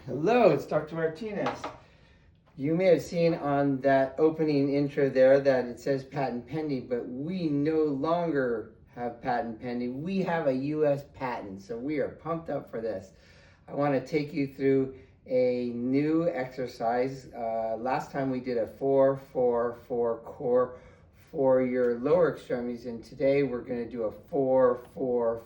Hello, it's Dr. Martinez. You may have seen on that opening intro there that it says patent pending, but we no longer have patent pending. We have a U.S. patent, so we are pumped up for this. I want to take you through a new exercise. Last time we did a 4-4-4 core for your lower extremities, and today we're going to do a 4-4-4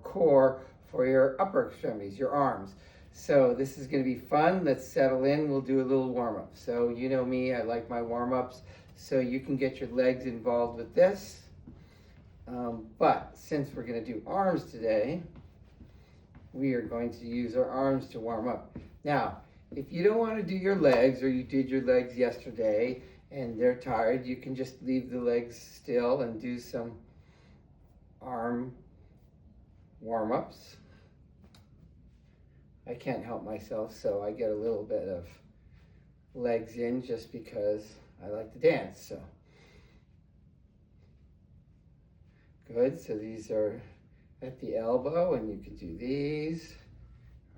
core for your upper extremities, your arms. So this is going to be fun. Let's settle in. We'll do a little warm-up. So you know me, I like my warm-ups. So you can get your legs involved with this. But since we're going to do arms today, we are going to use our arms to warm up. Now, if you don't want to do your legs, or you did your legs yesterday and they're tired, you can just leave the legs still and do some arm warm-ups. I can't help myself, so I get a little bit of legs in just because I like to dance. So good. So these are at the elbow, and you can do these.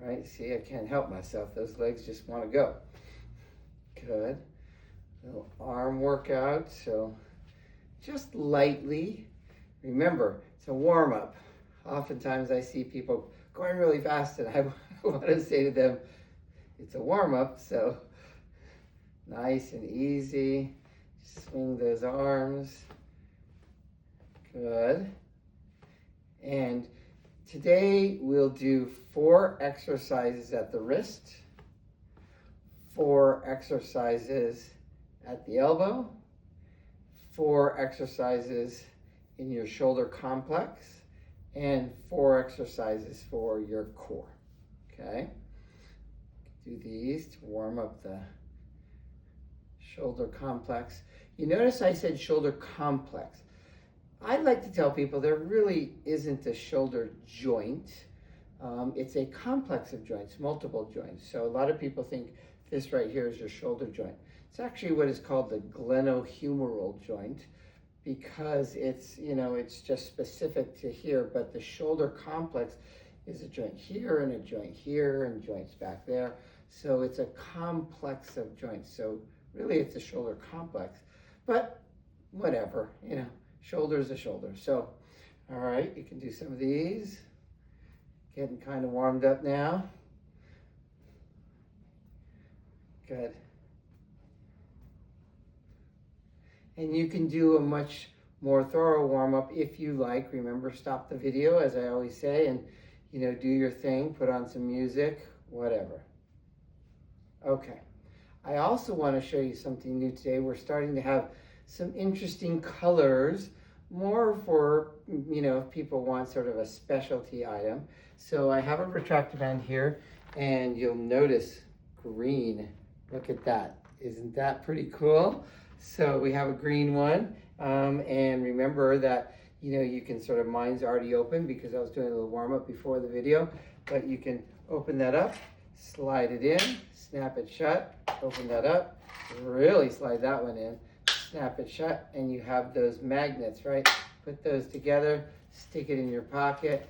Right? See, I can't help myself. Those legs just want to go. Good. Little arm workout. So just lightly. Remember, it's a warm-up. Oftentimes I see people going really fast, and I want to say to them, it's a warm-up, so nice and easy. Swing those arms. Good. And today we'll do 4 exercises at the wrist, 4 exercises at the elbow, 4 exercises in your shoulder complex, and 4 exercises for your core. Okay? Do these to warm up the shoulder complex. You notice I said shoulder complex. I'd like to tell people there really isn't a shoulder joint. It's a complex of joints, multiple joints. So a lot of people think this right here is your shoulder joint. It's actually what is called the glenohumeral joint, because it's, it's just specific to here, but the shoulder complex is a joint here and a joint here and joints back there. So it's a complex of joints. So really it's a shoulder complex, but whatever, shoulder is a shoulder. So, all right, you can do some of these. Getting kind of warmed up now. Good. And you can do a much more thorough warm-up if you like. Remember, stop the video, as I always say, and do your thing, put on some music, whatever. Okay. I also want to show you something new today. We're starting to have some interesting colors, more for, if people want sort of a specialty item. So I have a Retract-a-Band here, and you'll notice green. Look at that. Isn't that pretty cool? So we have a green one, and remember that, you can sort of, mine's already open because I was doing a little warm-up before the video, but you can open that up, slide it in, snap it shut, open that up, really slide that one in, snap it shut, and you have those magnets, right? Put those together, stick it in your pocket,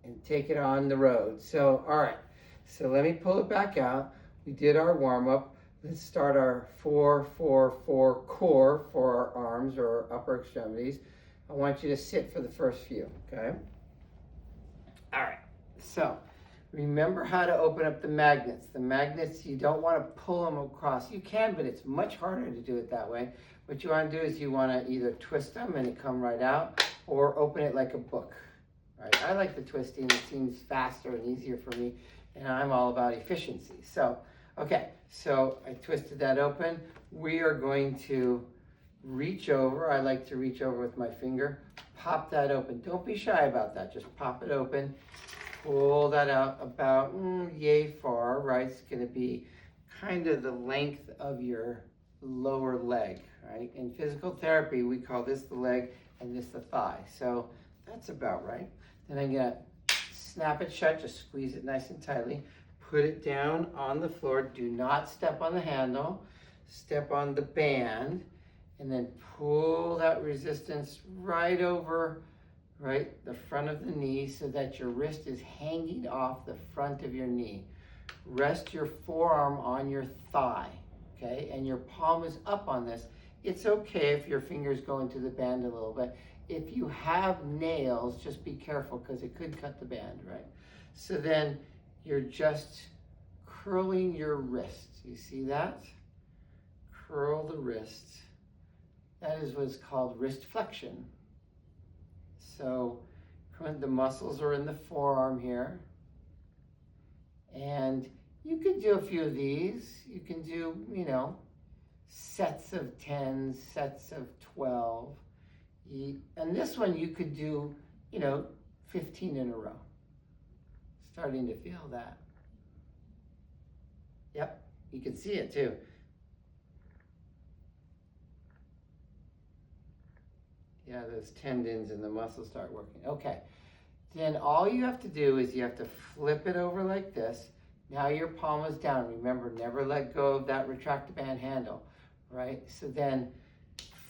and take it on the road. So, all right, so let me pull it back out. We did our warm-up. Let's start our 4-4-4 core for our arms or upper extremities. I want you to sit for the first few, okay? All right, so remember how to open up the magnets. The magnets, you don't want to pull them across. You can, but it's much harder to do it that way. What you want to do is you want to either twist them and it come right out, or open it like a book, right? I like the twisting. It seems faster and easier for me, and I'm all about efficiency. So, okay, so I twisted that open. We are going to reach over. I like to reach over with my finger. Pop that open. Don't be shy about that. Just pop it open. Pull that out about yay far, right? It's going to be kind of the length of your lower leg, right? In physical therapy, we call this the leg and this the thigh. So that's about right. Then I'm going to snap it shut. Just squeeze it nice and tightly. Put it down on the floor. Do not step on the handle. Step on the band. And then pull that resistance right over right the front of the knee so that your wrist is hanging off the front of your knee. rest your forearm on your thigh, okay? And your palm is up on this. It's okay if your fingers go into the band a little bit. If you have nails, just be careful because it could cut the band, right? So then you're just curling your wrist. You see that? Curl the wrist. That is what's called wrist flexion. So the muscles are in the forearm here. And you could do a few of these. You can do, you know, sets of 10, sets of 12. And this one you could do, you know, 15 in a row. Starting to feel that. Yep, you can see it too. Yeah, those tendons and the muscles start working. Okay, then all you have to do is you have to flip it over like this. Now your palm is down. Remember, never let go of that retract-a-band handle, right? So then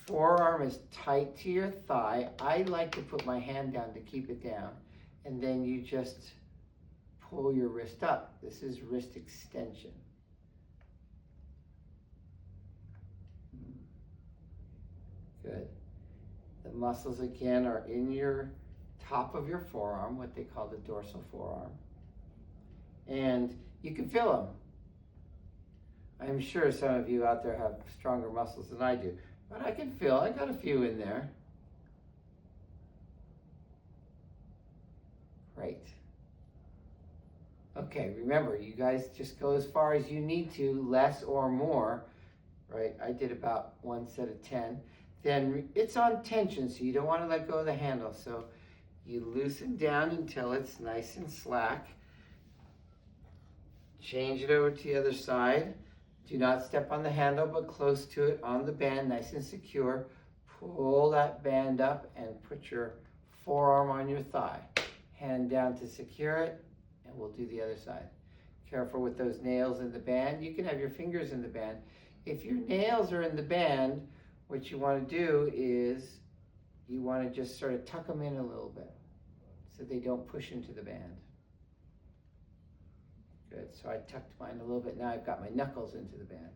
forearm is tight to your thigh. I like to put my hand down to keep it down. And then you just pull your wrist up. This is wrist extension. Good. The muscles again are in your top of your forearm, what they call the dorsal forearm. And you can feel them. I'm sure some of you out there have stronger muscles than I do, but I can feel, I got a few in there. Great. Okay, remember, you guys just go as far as you need to, less or more, right? I did about 1 set of 10. Then it's on tension, so you don't want to let go of the handle. So you loosen down until it's nice and slack. Change it over to the other side. Do not step on the handle, but close to it on the band, nice and secure. Pull that band up and put your forearm on your thigh. Hand down to secure it, and we'll do the other side. Careful with those nails in the band. You can have your fingers in the band. If your nails are in the band, what you want to do is you want to just sort of tuck them in a little bit so they don't push into the band. Good, so I tucked mine a little bit. Now I've got my knuckles into the band.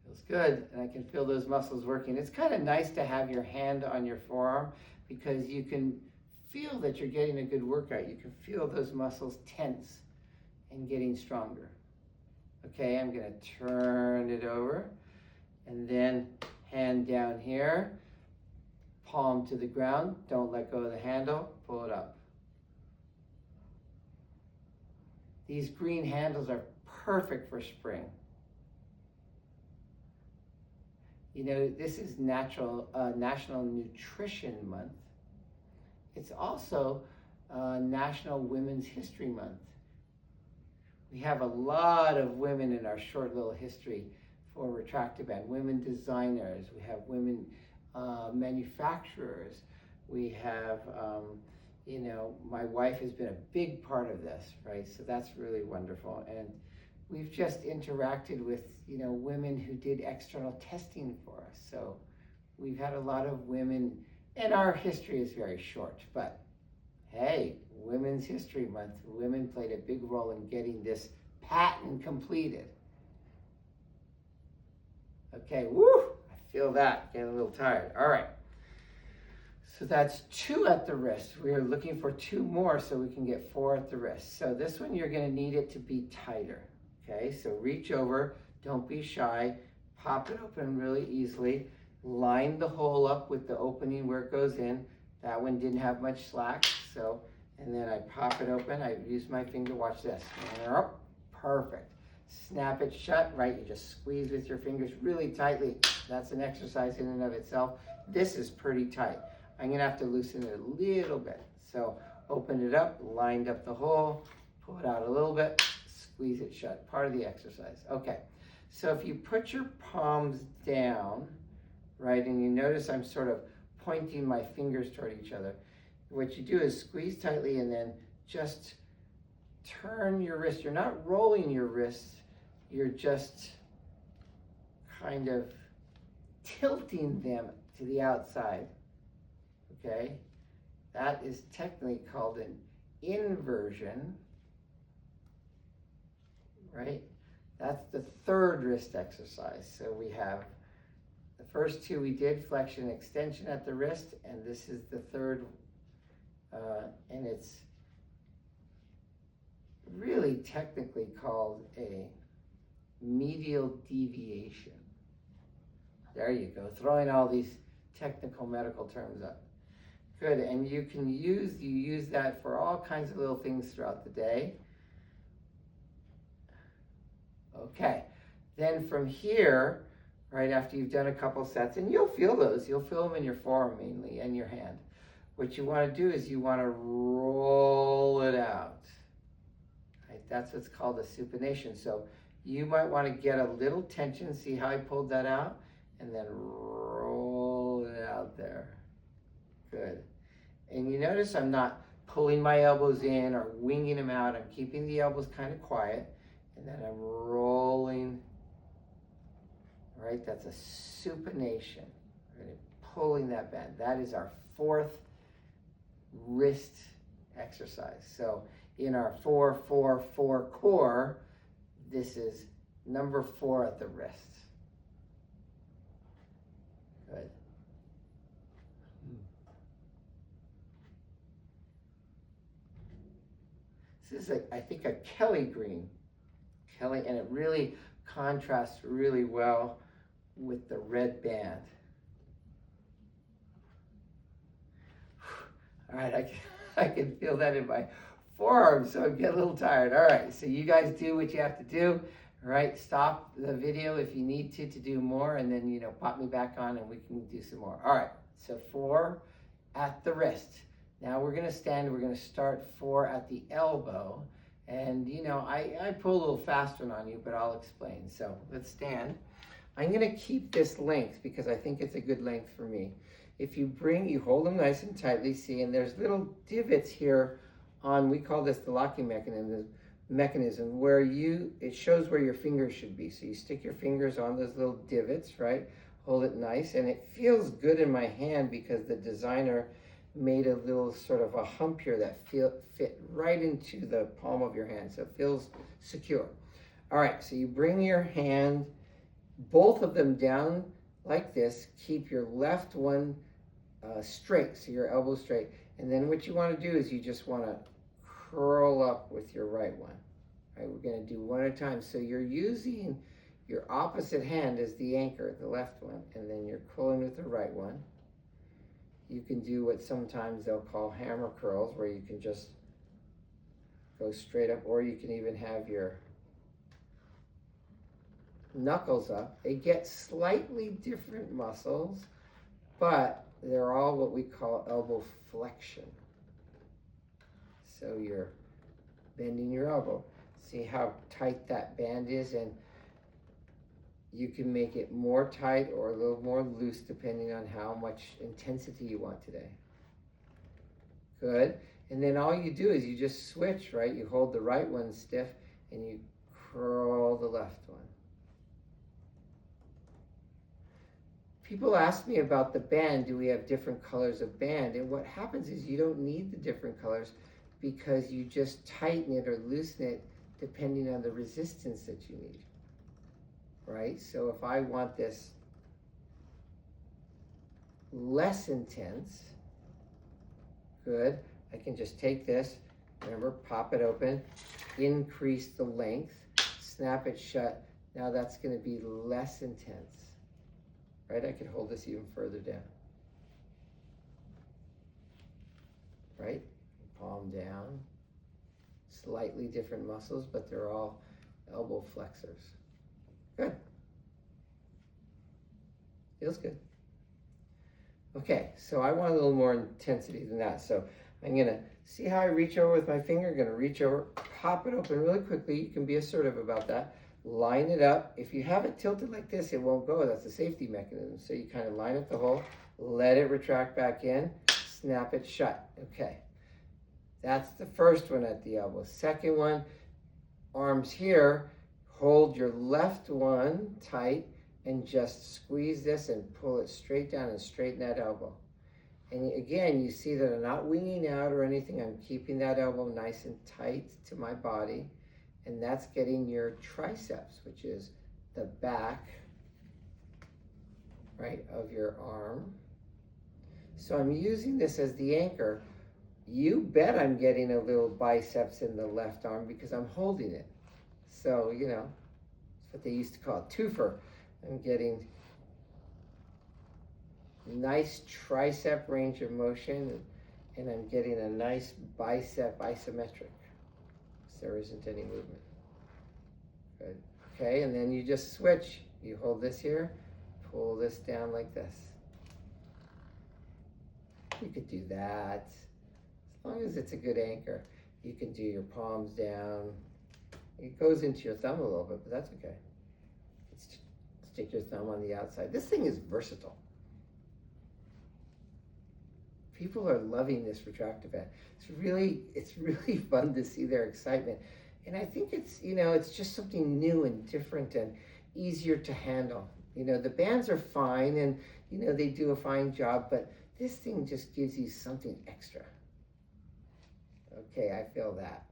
Feels good, and I can feel those muscles working. It's kind of nice to have your hand on your forearm because you can feel that you're getting a good workout. You can feel those muscles tense and getting stronger. Okay, I'm going to turn it over and then hand down here. Palm to the ground, don't let go of the handle, pull it up. These green handles are perfect for spring. You know, this is National Nutrition Month. It's also National Women's History Month. We have a lot of women in our short little history for Retract-a-Band. Women designers, we have women manufacturers. We have, you know, my wife has been a big part of this, right? So that's really wonderful. And we've just interacted with, you know, women who did external testing for us. So we've had a lot of women, and our history is very short, but hey, Women's History Month, women played a big role in getting this patent completed. Okay, woo! Feel that, getting a little tired. All right, so that's 2 at the wrist. We are looking for 2 more so we can get 4 at the wrist. So this one, you're gonna need it to be tighter. Okay, so reach over, don't be shy, pop it open really easily, line the hole up with the opening where it goes in. That one didn't have much slack, so, and then I pop it open, I use my finger, watch this. Perfect. Snap it shut, right? You just squeeze with your fingers really tightly. That's an exercise in and of itself. This is pretty tight. I'm gonna have to loosen it a little bit. So open it up, lined up the hole, pull it out a little bit, squeeze it shut. Part of the exercise. Okay, so if you put your palms down, right, and you notice I'm sort of pointing my fingers toward each other, what you do is squeeze tightly and then just turn your wrist. You're not rolling your wrist, you're just kind of tilting them to the outside, okay? That is technically called an inversion, right? That's the third wrist exercise. So we have the first two we did, flexion, extension at the wrist, and this is the third, and it's really technically called a medial deviation. There you go, throwing all these technical medical terms up. Good, and you use that for all kinds of little things throughout the day. Okay, then from here, right after you've done a couple sets, and you'll feel those, you'll feel them in your forearm mainly and your hand. What you want to do is you want to roll it out. Right? That's what's called a supination. So you might want to get a little tension, see how I pulled that out, and then roll it out there. Good. And you notice I'm not pulling my elbows in or winging them out. I'm keeping the elbows kind of quiet, and then I'm rolling. All right, that's a supination. Right? Pulling that band. That is our fourth wrist exercise. So in our 4-4-4 core, this is number 4 at the wrist. Good. This is, I think, a Kelly green. And it really contrasts really well with the red band. All right, I can feel that in my forearm, so I get a little tired. All right, so you guys do what you have to do. All right, stop the video if you need to do more, and then, pop me back on and we can do some more. All right, so 4 at the wrist. Now we're going to stand. We're going to start 4 at the elbow. And, I pull a little faster on you, but I'll explain. So let's stand. I'm going to keep this length because I think it's a good length for me. If you hold them nice and tightly, see, and there's little divots here on, we call this the locking mechanism, where it shows where your fingers should be. So you stick your fingers on those little divots, right? Hold it nice, and it feels good in my hand because the designer made a little sort of a hump here that fit right into the palm of your hand, so it feels secure. All right, so you bring your hand, both of them down like this. Keep your left one straight, so your elbow straight. And then what you want to do is you just want to curl up with your right one. All right, we're going to do one at a time. So you're using your opposite hand as the anchor, the left one, and then you're curling with the right one. You can do what sometimes they'll call hammer curls, where you can just go straight up, or you can even have your knuckles up. They get slightly different muscles, but they're all what we call elbow flexion. So you're bending your elbow. See how tight that band is, and you can make it more tight or a little more loose depending on how much intensity you want today. Good. And then all you do is you just switch, right? You hold the right one stiff and you curl the left one. People ask me about the band. Do we have different colors of band? And what happens is you don't need the different colors because you just tighten it or loosen it depending on the resistance that you need. Right? So if I want this less intense, good, I can just take this, remember, pop it open, increase the length, snap it shut. Now that's going to be less intense. Right? I could hold this even further down. Right? Palm down. Slightly different muscles, but they're all elbow flexors. Good. Feels good. Okay, so I want a little more intensity than that. So I'm going to see how I reach over with my finger. I'm going to reach over, pop it open really quickly. You can be assertive about that. Line it up. If you have it tilted like this, it won't go. That's a safety mechanism. So you kind of line up the hole, let it retract back in, snap it shut. Okay. That's the first one at the elbow. Second one, arms here. Hold your left one tight and just squeeze this and pull it straight down and straighten that elbow. And again, you see that I'm not winging out or anything. I'm keeping that elbow nice and tight to my body. And that's getting your triceps, which is the back, right, of your arm. So I'm using this as the anchor. You bet I'm getting a little biceps in the left arm because I'm holding it. So, you know, it's what they used to call a twofer. I'm getting nice tricep range of motion, and I'm getting a nice bicep isometric. So there isn't any movement. Good. Okay, and then you just switch. You hold this here, pull this down like this. You could do that. As long as it's a good anchor. You can do your palms down. It goes into your thumb a little bit, but that's okay. Stick your thumb on the outside. This thing is versatile. People are loving this Retract-a-Band. It's really fun to see their excitement. And I think it's, you know, it's just something new and different and easier to handle. You know, the bands are fine and, you know, they do a fine job, but this thing just gives you something extra. Okay, I feel that.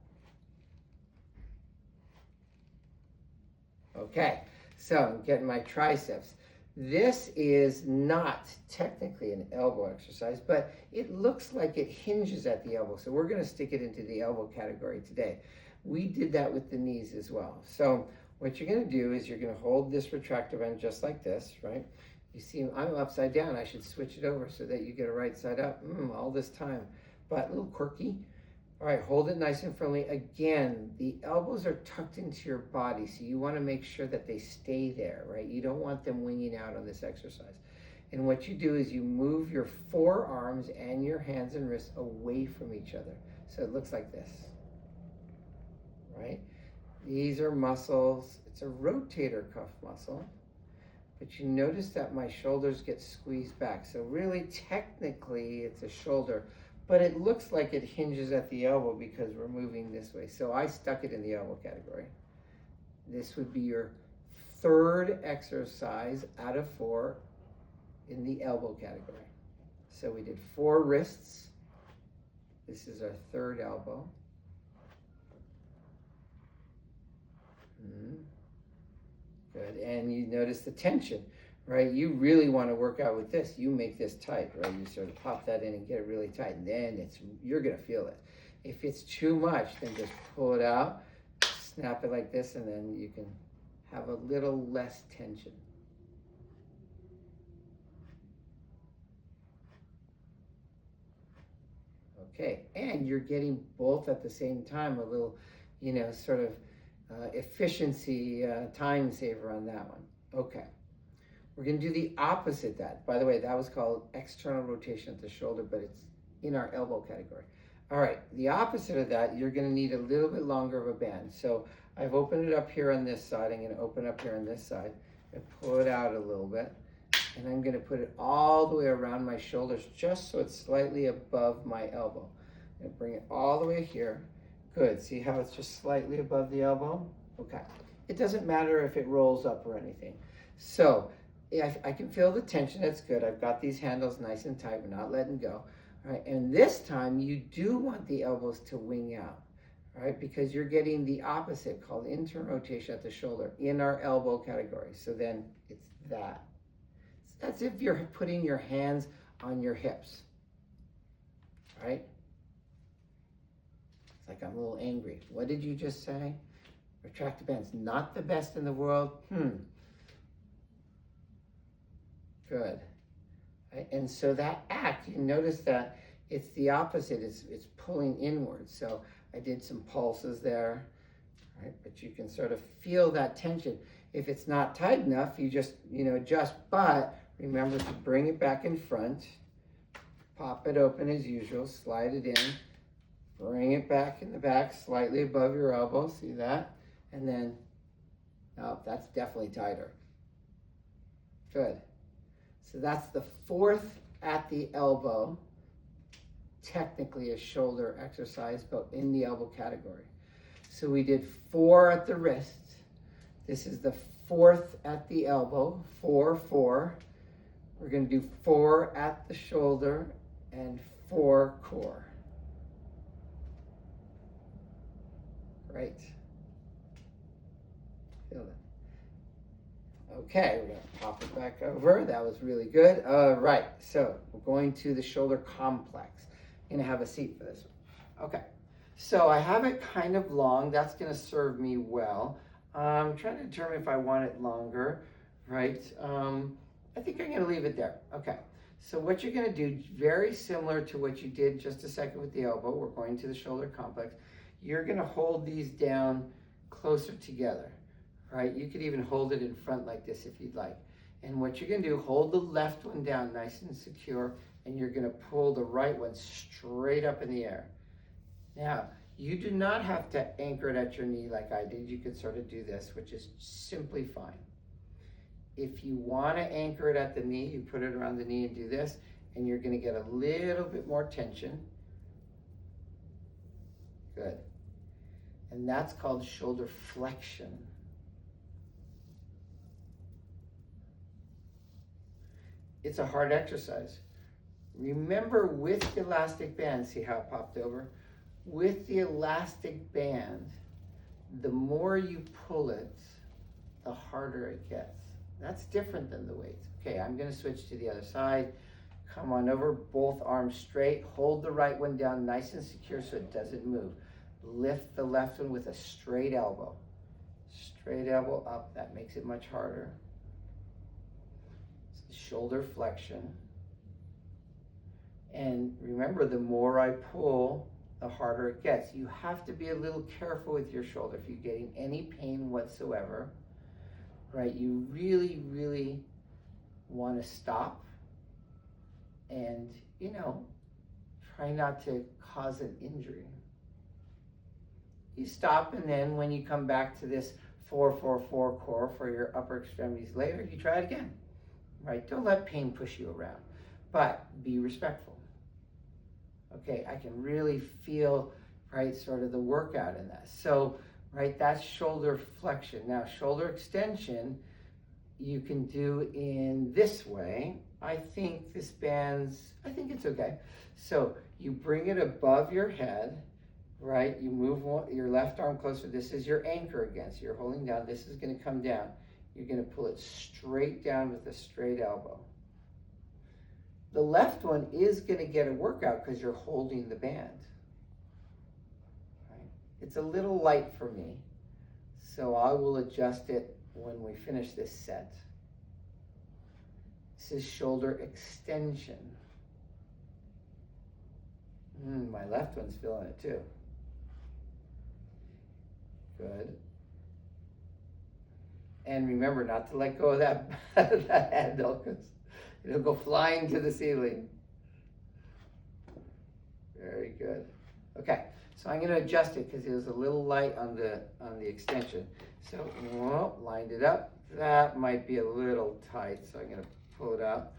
Okay, so I'm getting my triceps. This is not technically an elbow exercise, but it looks like it hinges at the elbow. So we're going to stick it into the elbow category today. We did that with the knees as well. So what you're going to do is you're going to hold this Retract-a-Band just like this, right? You see, I'm upside down. I should switch it over so that you get a right side up. All this time, but a little quirky. All right, hold it nice and firmly. Again, the elbows are tucked into your body, so you want to make sure that they stay there, right? You don't want them winging out on this exercise. And what you do is you move your forearms and your hands and wrists away from each other. So it looks like this, right? These are muscles. It's a rotator cuff muscle. But you notice that my shoulders get squeezed back. So really, technically, it's a shoulder. But it looks like it hinges at the elbow because we're moving this way. So I stuck it in the elbow category. This would be your third exercise out of 4 in the elbow category. So we did 4 wrists. This is our third elbow. Good, and you notice the tension, right? You really want to work out with this. You make this tight, right? You sort of pop that in and get it really tight, and then you're going to feel it. If it's too much, then just pull it out, snap it like this, and then you can have a little less tension. Okay, and you're getting both at the same time, a little, you know, sort of efficiency, time saver on that one. Okay. We're going to do the opposite that. By the way, that was called external rotation at the shoulder, but it's in our elbow category. All right, the opposite of that, you're going to need a little bit longer of a band. So I've opened it up here on this side. I'm going to open up here on this side and pull it out a little bit. And I'm going to put it all the way around my shoulders just so it's slightly above my elbow. I'm going to bring it all the way here. Good. See how it's just slightly above the elbow? Okay. It doesn't matter if it rolls up or anything. So I can feel the tension. That's good. I've got these handles nice and tight. We're not letting go. All right. And this time you do want the elbows to wing out, all right, because you're getting the opposite called internal rotation at the shoulder in our elbow category. So then it's that. So that's if you're putting your hands on your hips, all right? It's like I'm a little angry. What did you just say? Retract-a-Band's not the best in the world? Good. Right? And so that act, you notice that it's the opposite. It's pulling inward. So I did some pulses there, right? But you can sort of feel that tension. If it's not tight enough, you just, you know, adjust. But remember to bring it back in front. Pop it open as usual. Slide it in. Bring it back in the back, slightly above your elbow. See that? And then, oh, that's definitely tighter. Good. So that's the 4th at the elbow, technically a shoulder exercise, but in the elbow category. So we did 4 at the wrist. This is the 4th at the elbow, 4, 4. We're going to do 4 at the shoulder and 4 core. Great. Feel it. Okay, we're going to pop it back over. That was really good. All right, so we're going to the shoulder complex. I'm going to have a seat for this one. Okay, so I have it kind of long. That's going to serve me well. I'm trying to determine if I want it longer, right? I think I'm going to leave it there. Okay, so what you're going to do, very similar to what you did just a second with the elbow, we're going to the shoulder complex. You're going to hold these down closer together. Right, you could even hold it in front like this if you'd like. And what you're going to do, hold the left one down nice and secure, and you're going to pull the right one straight up in the air. Now, you do not have to anchor it at your knee like I did. You could sort of do this, which is simply fine. If you want to anchor it at the knee, you put it around the knee and do this, and you're going to get a little bit more tension. Good. And that's called shoulder flexion. It's a hard exercise. Remember, with the elastic band, see how it popped over? With the elastic band, the more you pull it, the harder it gets. That's different than the weights. Okay, I'm going to switch to the other side. Come on over, both arms straight. Hold the right one down nice and secure so it doesn't move. Lift the left one with a straight elbow. Straight elbow up. That makes it much harder. Shoulder flexion. And remember, the more I pull, the harder it gets. You have to be a little careful with your shoulder. If you're getting any pain whatsoever, right, you really, really want to stop and, try not to cause an injury. You stop, and then when you come back to this 4-4-4 core for your upper extremities later, you try it again. Right? Don't let pain push you around, but be respectful. Okay, I can really feel, right, sort of the workout in that. So, right, that's shoulder flexion. Now, shoulder extension, you can do in this way. I think it's okay. So, you bring it above your head, right? You move your left arm closer. This is your anchor again. So, you're holding down. This is going to come down. You're going to pull it straight down with a straight elbow. The left one is going to get a workout because you're holding the band. Right? It's a little light for me, so I will adjust it when we finish this set. This is shoulder extension. My left one's feeling it too. Good. And remember not to let go of that, that handle, because it'll go flying to the ceiling. Very good. Okay, so I'm going to adjust it because it was a little light on the extension. So, lined it up. That might be a little tight, so I'm going to pull it out.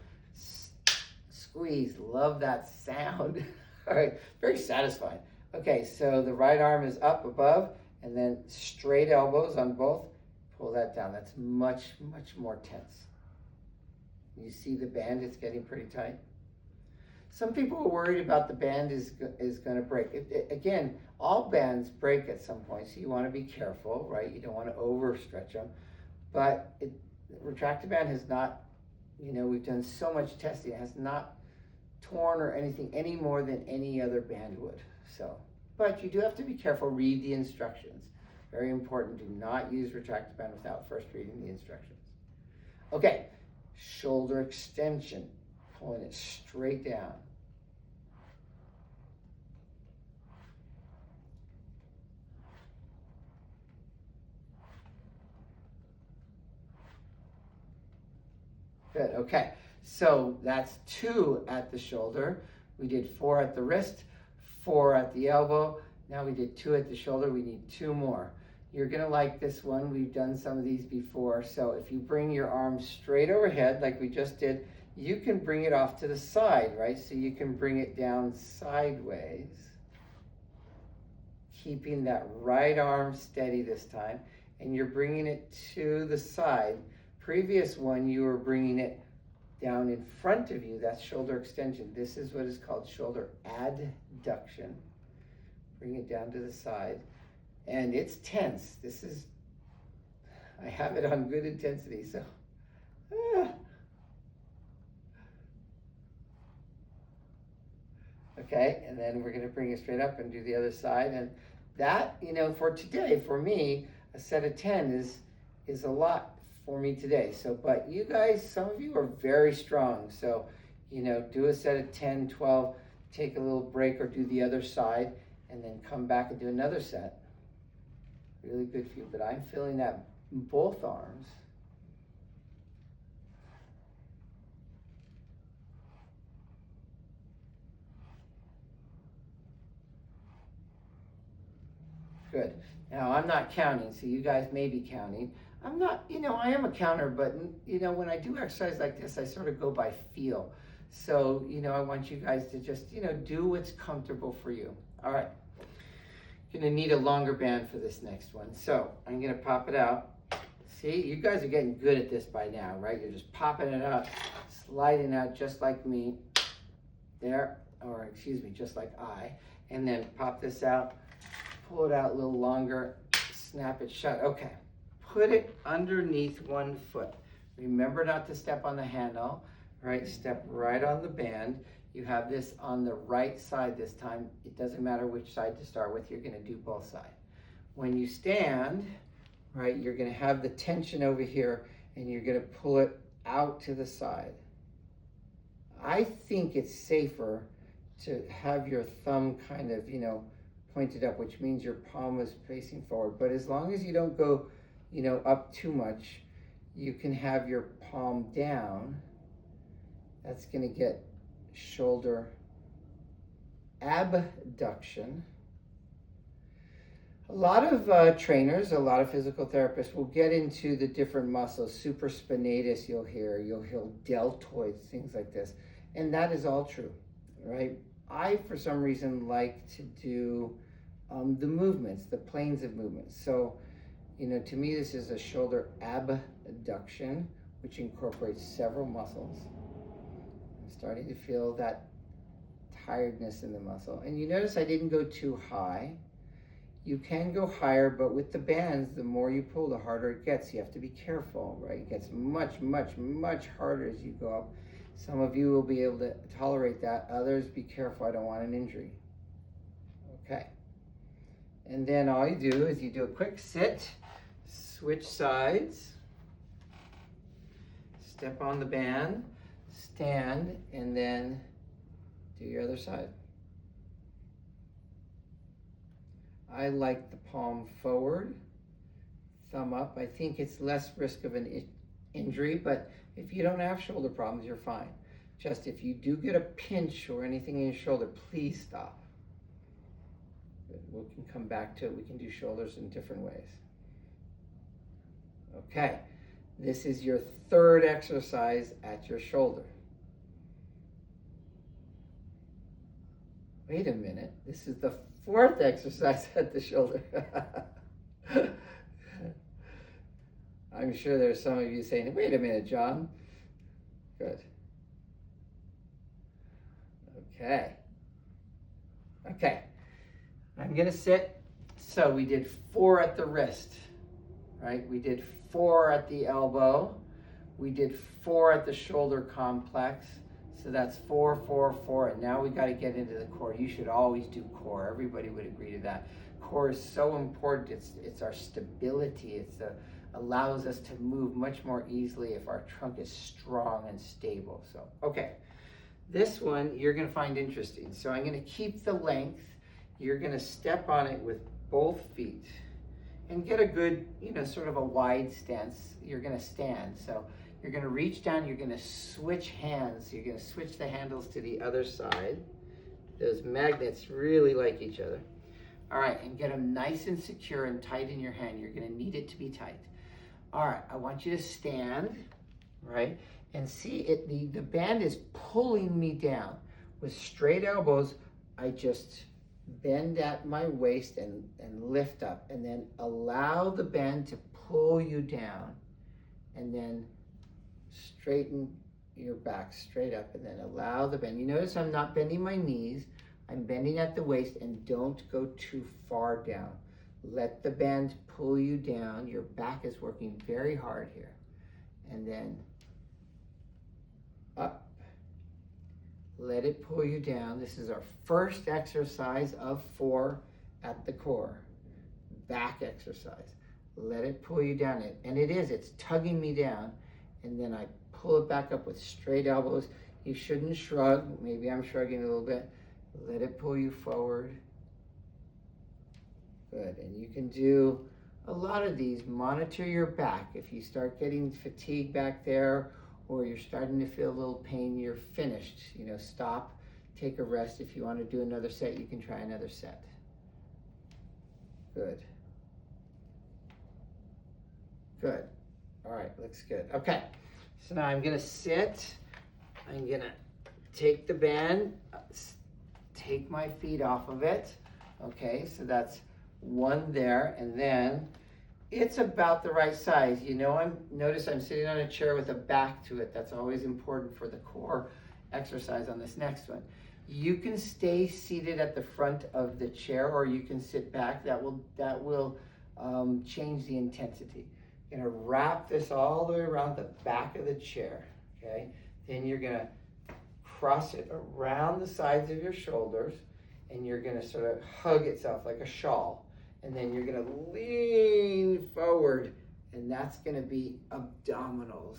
Squeeze. Love that sound. All right, very satisfying. Okay, so the right arm is up above, and then straight elbows on both. Pull that down. That's much, much more tense. You see the band, it's getting pretty tight. Some people are worried about the band is going to break. Again, all bands break at some point, so you want to be careful, right? You don't want to overstretch them. But Retract-a-Band has not, we've done so much testing, it has not torn or anything any more than any other band would. So, but you do have to be careful, read the instructions. Very important, do not use Retract-a-Band without first reading the instructions. Okay, shoulder extension, pulling it straight down. Good, okay, so that's 2 at the shoulder. We did 4 at the wrist, 4 at the elbow. Now we did 2 at the shoulder, we need 2 more. You're gonna like this one. We've done some of these before. So if you bring your arm straight overhead like we just did, you can bring it off to the side, right? So you can bring it down sideways, keeping that right arm steady this time, and you're bringing it to the side. Previous one, you were bringing it Down in front of you, that's shoulder extension. This is what is called shoulder adduction. Bring it down to the side. And it's tense. I have it on good intensity, so. Okay, and then we're gonna bring it straight up and do the other side. And that, for today, for me, a set of 10 is a lot for me today. So, but you guys, some of you are very strong. So, do a set of 10, 12, take a little break or do the other side, and then come back and do another set. Really good for you, but I'm feeling that in both arms. Good. Now, I'm not counting, so you guys may be counting. I'm not, I am a counter, but, when I do exercise like this, I sort of go by feel. So, I want you guys to just, do what's comfortable for you. All right. Gonna need a longer band for this next one. So, I'm gonna pop it out. See, you guys are getting good at this by now, right? You're just popping it out, sliding out just like me. There, or excuse me, just like I. And then pop this out, pull it out a little longer, snap it shut. Okay. Put it underneath one foot. Remember not to step on the handle, right? Step right on the band. You have this on the right side this time. It doesn't matter which side to start with. You're going to do both sides. When you stand, right, you're going to have the tension over here, and you're going to pull it out to the side. I think it's safer to have your thumb kind of, pointed up, which means your palm is facing forward. But as long as you don't go up too much, you can have your palm down. That's going to get shoulder abduction. A lot of trainers, a lot of physical therapists will get into the different muscles, supraspinatus you'll hear deltoids, things like this. And that is all true, right? I, for some reason, like to do the movements, the planes of movements. So, to me, this is a shoulder abduction, which incorporates several muscles. I'm starting to feel that tiredness in the muscle. And you notice I didn't go too high. You can go higher, but with the bands, the more you pull, the harder it gets. You have to be careful, right? It gets much, much, much harder as you go up. Some of you will be able to tolerate that. Others, be careful, I don't want an injury. Okay. And then all you do is you do a quick sit, switch sides, step on the band, stand, and then do your other side. I like the palm forward, thumb up. I think it's less risk of an injury, but if you don't have shoulder problems, you're fine. Just if you do get a pinch or anything in your shoulder, please stop. We can come back to it. We can do shoulders in different ways. Okay, this is your third exercise at your shoulder. Wait a minute, this is the fourth exercise at the shoulder. I'm sure there's some of you saying, wait a minute, John. Good. Okay. I'm gonna sit. So we did 4 at the wrist, right? We did 4 at the elbow. We did 4 at the shoulder complex. So that's 4, 4, 4. And now we got to get into the core. You should always do core. Everybody would agree to that. Core is so important. It's our stability. Allows us to move much more easily if our trunk is strong and stable. So, okay. This one you're going to find interesting. So I'm going to keep the length. You're going to step on it with both feet and get a good, sort of a wide stance. You're going to stand. So you're going to reach down. You're going to switch hands. You're going to switch the handles to the other side. Those magnets really like each other. All right, and get them nice and secure and tight in your hand. You're going to need it to be tight. All right, I want you to stand, right? And see it. The band is pulling me down. With straight elbows, I just bend at my waist and lift up, and then allow the band to pull you down, and then straighten your back straight up and then allow the bend. You notice I'm not bending my knees. I'm bending at the waist, and don't go too far down. Let the bend pull you down. Your back is working very hard here. And then up. Let it pull you down. This is our first exercise of 4 at the core. Back exercise. Let it pull you down. And it's tugging me down. And then I pull it back up with straight elbows. You shouldn't shrug. Maybe I'm shrugging a little bit. Let it pull you forward. Good. And you can do a lot of these. Monitor your back. If you start getting fatigue back there, or you're starting to feel a little pain, you're finished. Stop, take a rest. If you want to do another set, you can try another set. Good. Good. All right, looks good. Okay, so now I'm gonna sit. I'm gonna take the band, take my feet off of it. Okay, so that's 1 there, and then it's about the right size. Notice I'm sitting on a chair with a back to it. That's always important for the core exercise on this next one. You can stay seated at the front of the chair, or you can sit back. That will change the intensity. You're gonna wrap this all the way around the back of the chair, okay? Then you're gonna cross it around the sides of your shoulders, and you're gonna sort of hug itself like a shawl. And then you're gonna lean forward, and that's gonna be abdominals,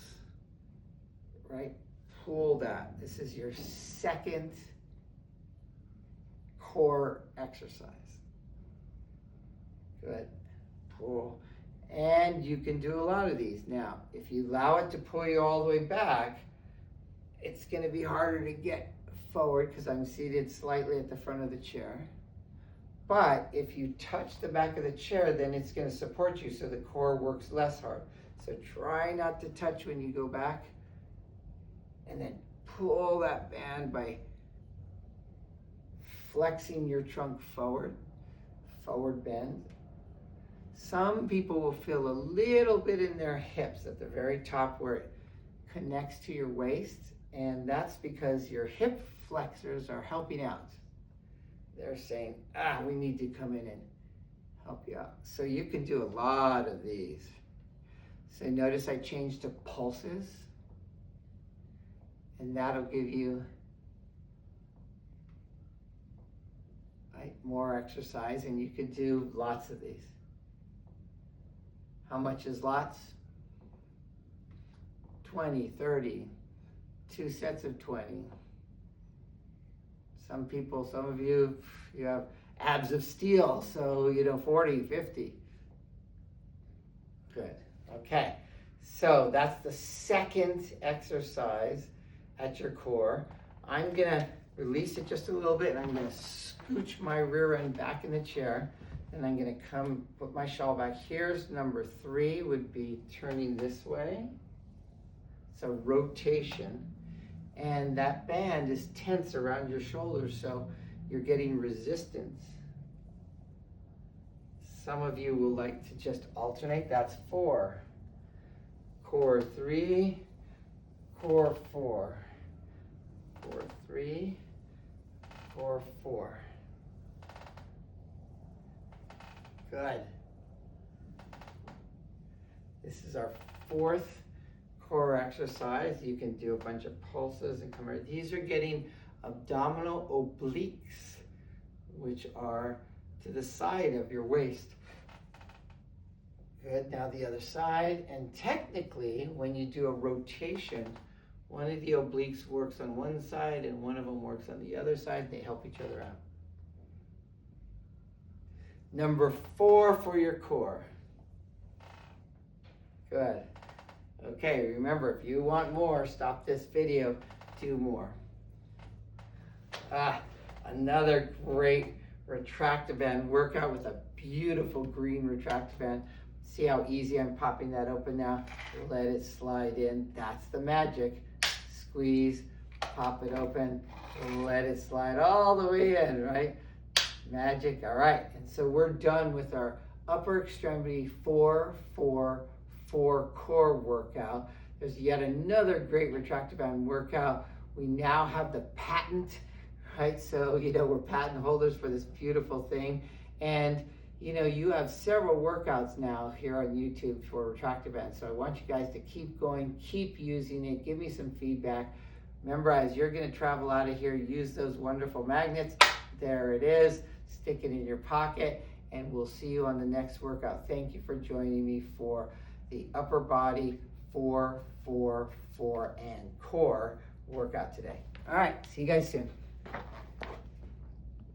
right? Pull that. This is your second core exercise. Good. Pull. And you can do a lot of these. Now, if you allow it to pull you all the way back, it's gonna be harder to get forward because I'm seated slightly at the front of the chair. But if you touch the back of the chair, then it's going to support you so the core works less hard. So try not to touch when you go back. And then pull that band by flexing your trunk forward bend. Some people will feel a little bit in their hips at the very top where it connects to your waist. And that's because your hip flexors are helping out. They're saying, we need to come in and help you out. So you can do a lot of these. So notice I changed to pulses. And that'll give you more exercise, and you could do lots of these. How much is lots? 20, 30, 2 sets of 20. Some of you have abs of steel, so 40, 50. Good. Okay. So that's the second exercise at your core. I'm going to release it just a little bit, and I'm going to scooch my rear end back in the chair, and I'm going to come put my shawl back. Here's number 3, would be turning this way. So rotation. And that band is tense around your shoulders, so you're getting resistance. Some of you will like to just alternate. That's 4. Core 3, core 4. Core 3, core 4. Good. This is our 4th core exercise. You can do a bunch of pulses and come right. These are getting abdominal obliques, which are to the side of your waist. Good. Now the other side. And technically, when you do a rotation, one of the obliques works on one side and one of them works on the other side. They help each other out. Number 4 for your core. Good. Okay, remember, if you want more, stop this video, do more. Another great Retract-a-Band workout with a beautiful green Retract-a-Band. See how easy I'm popping that open now? Let it slide in. That's the magic. Squeeze, pop it open, let it slide all the way in, right? Magic. All right, and so we're done with our upper extremity 4-4-4 core workout. There's yet another great Retract-a-Band workout. We now have the patent, right? So, you know, we're patent holders for this beautiful thing. And, you know, you have several workouts now here on YouTube for Retract-a-Band. So I want you guys to keep going, keep using it, give me some feedback. Remember, as you're going to travel out of here, use those wonderful magnets. There it is. Stick it in your pocket, and we'll see you on the next workout. Thank you for joining me for the upper body 4, 4, 4, and core workout today. All right, see you guys soon.